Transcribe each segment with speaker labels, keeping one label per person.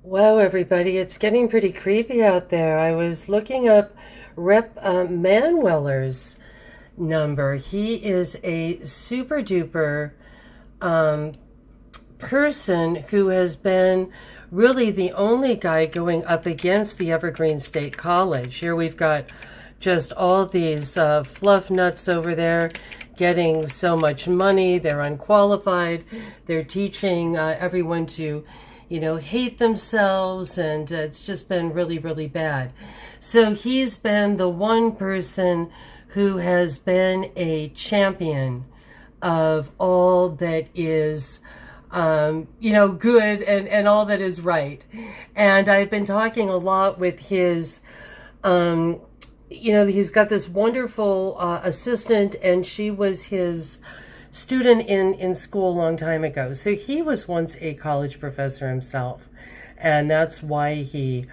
Speaker 1: Wow, everybody, it's getting pretty creepy out there. I was looking up Rep Manueller's number. He is a super duper um, person who has been really the only guy going up against the Evergreen State College. Here we've got just all these fluff nuts over there getting so much money. They're unqualified. They're teaching everyone to, hate themselves, and it's just been really, really bad. So he's been the one person who has been a champion of all that is good and all that is right. And I've been talking a lot with his, he's got this wonderful assistant, and she was his student in school a long time ago. So he was once a college professor himself. And that's why he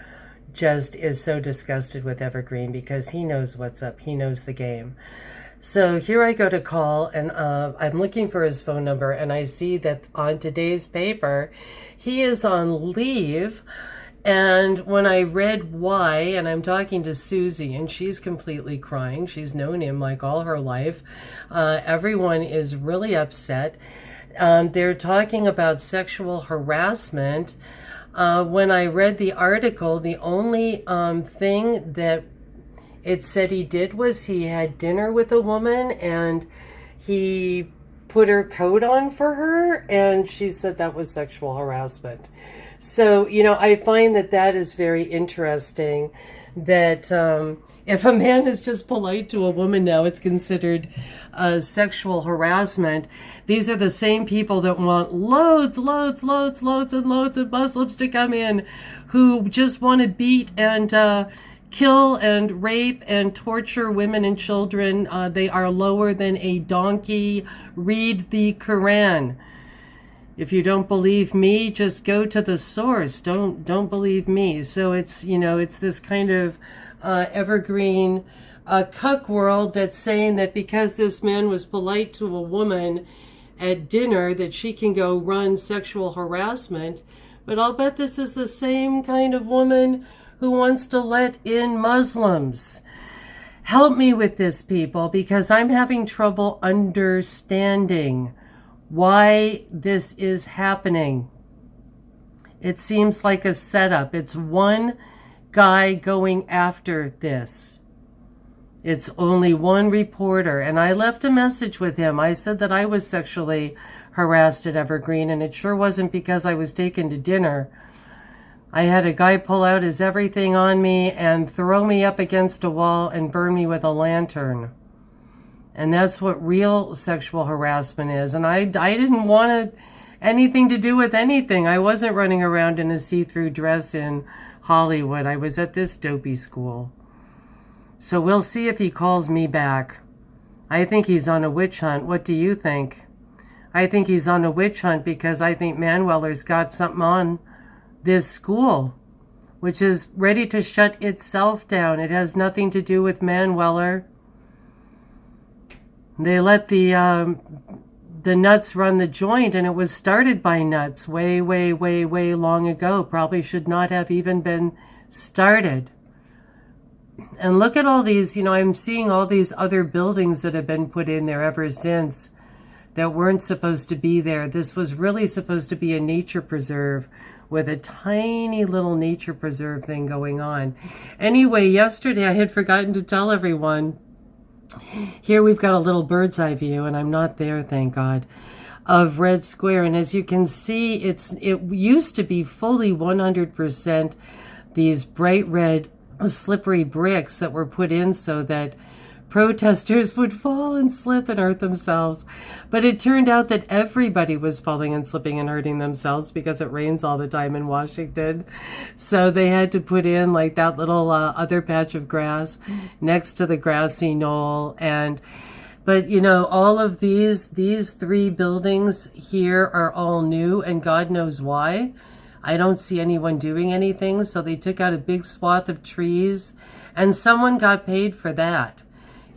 Speaker 1: just is so disgusted with Evergreen, because he knows what's up. He knows the game. So here I go to call, and I'm looking for his phone number, and I see that on today's paper, he is on leave. And when I read why, and I'm talking to Susie, and she's completely crying. She's known him like all her life. Everyone is really upset. They're talking about sexual harassment. When I read the article, the only thing that it said he did was he had dinner with a woman, and he put her coat on for her, and she said that was sexual harassment. So, I find that is very interesting, that if a man is just polite to a woman now, it's considered sexual harassment. These are the same people that want loads and loads of Muslims to come in, who just want to beat and kill and rape and torture women and children. They are lower than a donkey. Read the Quran. If you don't believe me, just go to the source. Don't believe me. So it's this kind of evergreen cuck world that's saying that because this man was polite to a woman at dinner, that she can go run sexual harassment. But I'll bet this is the same kind of woman who wants to let in Muslims. Help me with this, people, because I'm having trouble understanding why this is happening. It seems like a setup. It's one guy going after this. It's only one reporter. And I left a message with him. I said that I was sexually harassed at Evergreen, and it sure wasn't because I was taken to dinner. I had a guy pull out his everything on me and throw me up against a wall and burn me with a lantern. And that's what real sexual harassment is. And I didn't want anything to do with anything. I wasn't running around in a see-through dress in Hollywood. I was at this dopey school. So we'll see if he calls me back. I think he's on a witch hunt. What do you think? I think he's on a witch hunt because I think Manueller's got something on this school, which is ready to shut itself down. It has nothing to do with Manueller. They let the nuts run the joint, and it was started by nuts way long ago. Probably should not have even been started. And look at all these, I'm seeing all these other buildings that have been put in there ever since that weren't supposed to be there. This was really supposed to be a nature preserve with a tiny little nature preserve thing going on. Anyway, yesterday I had forgotten to tell everyone. Here we've got a little bird's eye view, and I'm not there, thank God, of Red Square. And as you can see, it used to be fully 100% these bright red slippery bricks that were put in so that protesters would fall and slip and hurt themselves. But it turned out that everybody was falling and slipping and hurting themselves because it rains all the time in Washington. So they had to put in like that little other patch of grass next to the grassy knoll. But all of these three buildings here are all new, and God knows why. I don't see anyone doing anything. So they took out a big swath of trees, and someone got paid for that.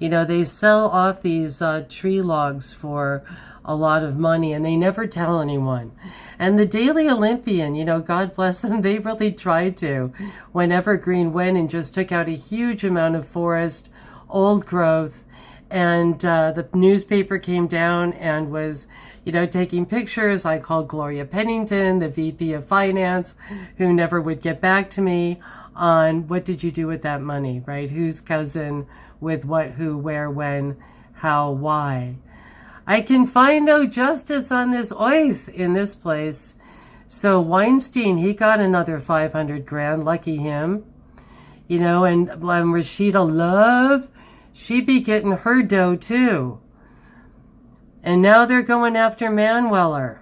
Speaker 1: They sell off these tree logs for a lot of money, and they never tell anyone. And the Daily Olympian, you know, God bless them, they really tried to. When Evergreen went and just took out a huge amount of forest, old growth, and the newspaper came down and was, you know, taking pictures. I called Gloria Pennington, the VP of Finance, who never would get back to me on what did you do with that money, right? Whose cousin, with what, who, where, when, how, why. I can find no justice on this oath in this place. So Weinstein, he got another 500 grand, lucky him. You know, and Rashida Love, she be getting her dough too. And now they're going after Manweller.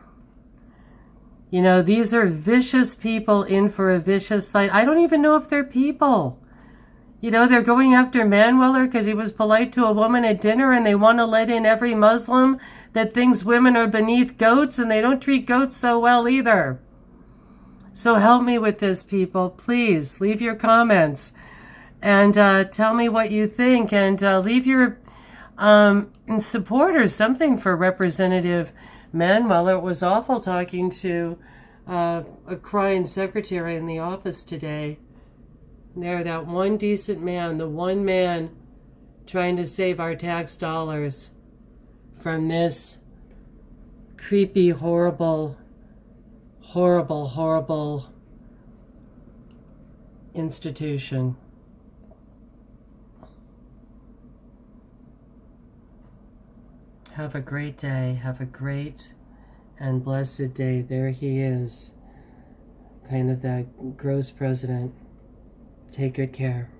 Speaker 1: You know, these are vicious people in for a vicious fight. I don't even know if they're people. You know, they're going after Manweller because he was polite to a woman at dinner, and they want to let in every Muslim that thinks women are beneath goats, and they don't treat goats so well either. So help me with this, people. Please leave your comments and tell me what you think, and leave your supporters something for Representative Manweller. It was awful talking to a crying secretary in the office today. There, that one decent man, the one man trying to save our tax dollars from this creepy, horrible, horrible, horrible institution. Have a great day. Have a great and blessed day. There he is, kind of that gross president. Take good care.